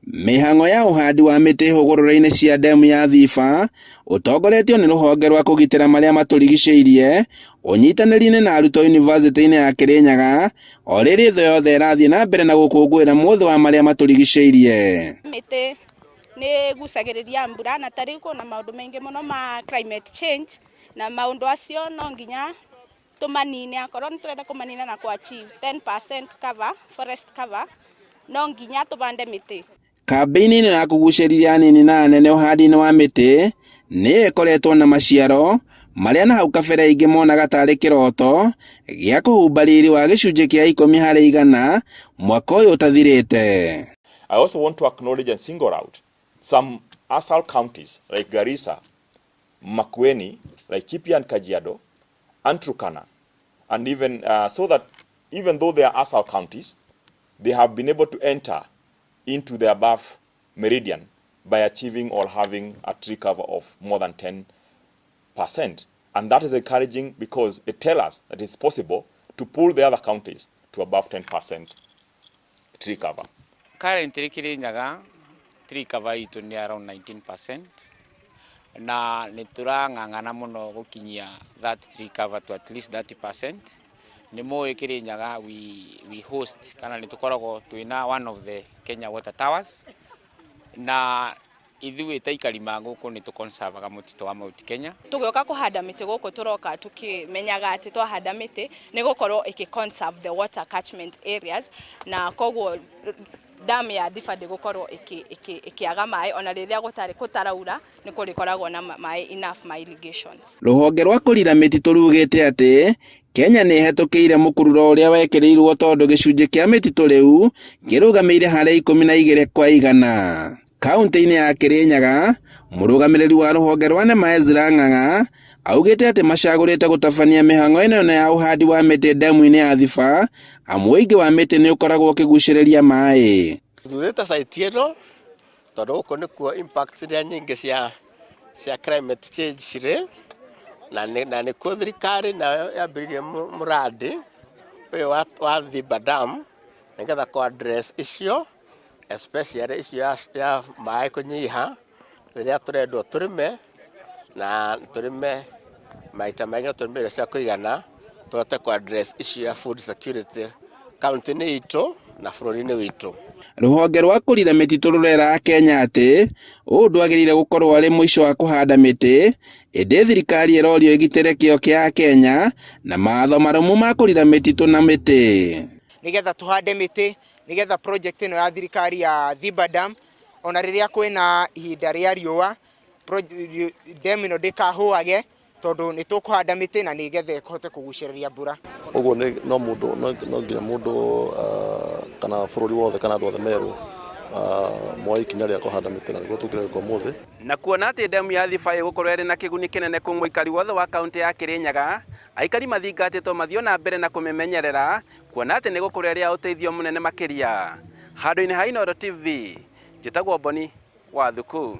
Mĩhang'o ya ũhandi wa mĩtĩ hũgũrũra-inĩ cia ndemu ya Thiba ũtongoretio nĩ rũhonge rwa kũgitĩra marĩa matũrigicĩirie ũnyitanĩri-inĩ na arutwo yunivasĩtĩ-inĩ ya Kĩrĩnyaga, o rĩrĩ thĩ yothe ĩrathiĩ na mbere na gũkũngũĩra mũthĩ wa marĩa matũrigicĩirie. Mĩtĩ nĩ ĩgucagĩrĩria mbura, na tarĩu kwĩna maũndũ maingĩ mũno ma climate change, na maũndũ acio no nginya tũmanine. Akorwo nĩ tũrenda kũmanina na achieve 10% cover, forest cover, no nginya tũbande mĩtĩ. Kambĩini-inĩ ya kũgucĩrĩria anini na anene ũhandi-inĩ wa mĩtĩ nĩ ĩkoretwo na maciaro marĩa na hau kabere ingĩ monaga tarĩ kĩroto gĩa kũhumba riri wa gĩcunjĩ kĩa 10% mwaka ũyũ ũtathirĩte. I also want to acknowledge and single out some ASAL counties like Garissa, Makueni, Laikipia and Kajiado, and Turkana, and even so that even though they are ASAL counties, they have been able to enter into the above meridian by achieving or having a tree cover of more than 10%. And that is encouraging because it tells us that it's possible to pull the other counties to above 10% tree cover. Currently, Kirinyaga tree cover itu ni around 19%. Na niturang'ang'ana muno gũkinyia that tree cover to at least 30%. Ni moe Kirinyaga we host kana nitukoragwo twina one of the Kenya water towers, na ithuĩ ta aikari ma gũkũ nĩ tũconservaga mũtitũ wa MITI Kenya. Tũgĩũka kũhanda mĩtĩ gũkũ tũroka tũkĩmenyaga atĩ twahanda mĩtĩ nĩ gũkorwo conserve the water catchment areas, na koguo dam ya Thiba ndĩgũkorwo ĩkĩaga maĩ ona rĩrĩa gũtaraura nĩ kũrĩkoragwo na maĩ enough ma irrigations. Rũhonge rwa kũrira mĩtitũ rugĩte atĩ Kenya nĩ ĩhetũkĩire mũkũrũro ũrĩa wekĩrĩirwo tondũ gĩcunjĩ kĩa mĩtitũ rĩu kĩrũgamĩire harĩ 12%. Kaunti-inĩ ya Kĩrĩnyaga, mũrũgamĩrĩri wa rũhonge rwa nema Ezra Ng'ang'a augĩte atĩ macagũrĩte gũtabania mĩhang'o ĩno ya ũhandi wa mĩtĩ ndemu-inĩ ya Thiba, amu ũingĩ wa mĩtĩ nĩ ũkoragwo ũkĩgucĩrĩria maĩ. Thuthĩte site ĩno tondũ gũkũ nĩkuo impact iria nyingĩ cia climate change cirĩ, na nĩkuo thirikari nayo yambĩrĩirie mũradi ũyũ wa Thiba Dam nĩgetha kũ-address icio, especially icio ya maĩ kũnyiha rĩrĩa tũrendwo tũrĩme, na tũrĩme maita maingĩ tũrĩme irio cia kũigana tũhote kũ-address icio ya food security kaunti-inĩ itũ na bũrũri-inĩ witũ. Rũhonge rwa kũrira mĩtitũ rũrera Kenya atĩ ũũ ndwagĩrĩire gũkorwo arĩ mũico wa kũhanda mĩtĩ, ĩndĩ thirikari ĩrorio ĩgitĩre kĩyo kĩa Kenya na mawatho marũmu ma kũrira mĩtitũ na mĩtĩ. Nĩgetha tũhande mĩtĩ, nĩgetha project ĩno ya thirikari ya Thiba Dam ona rĩrĩa kwĩna ihinda rĩa riũa dam ĩno ndĩkahũage tondũ nĩ tũkũhanda mĩtĩ na nĩgetha ĩhote kũgucĩrĩria mbura. Ũguo no nginya mũndũ kana bũrũri wothe kana andũ othe merũ moe ikinya rĩa kũhanda mĩtĩ na nĩguo tũkĩreka ũmũthĩ. Na kuona atĩ ndemu ya Thiba ĩgũkorwo ĩrĩ na kĩguni kĩnene kwĩ mũikari wothe wa kaunti ya Kĩrĩnyaga, aikari mathingatĩtwo mathiĩ na mbere na kũmĩmenyerera, kuona atĩ nĩ gũkorwo ĩrĩ ya ũteithio mũnene makĩria. Handũ-inĩ ha Inooro TV, njĩtagwo Boni wa Thuku.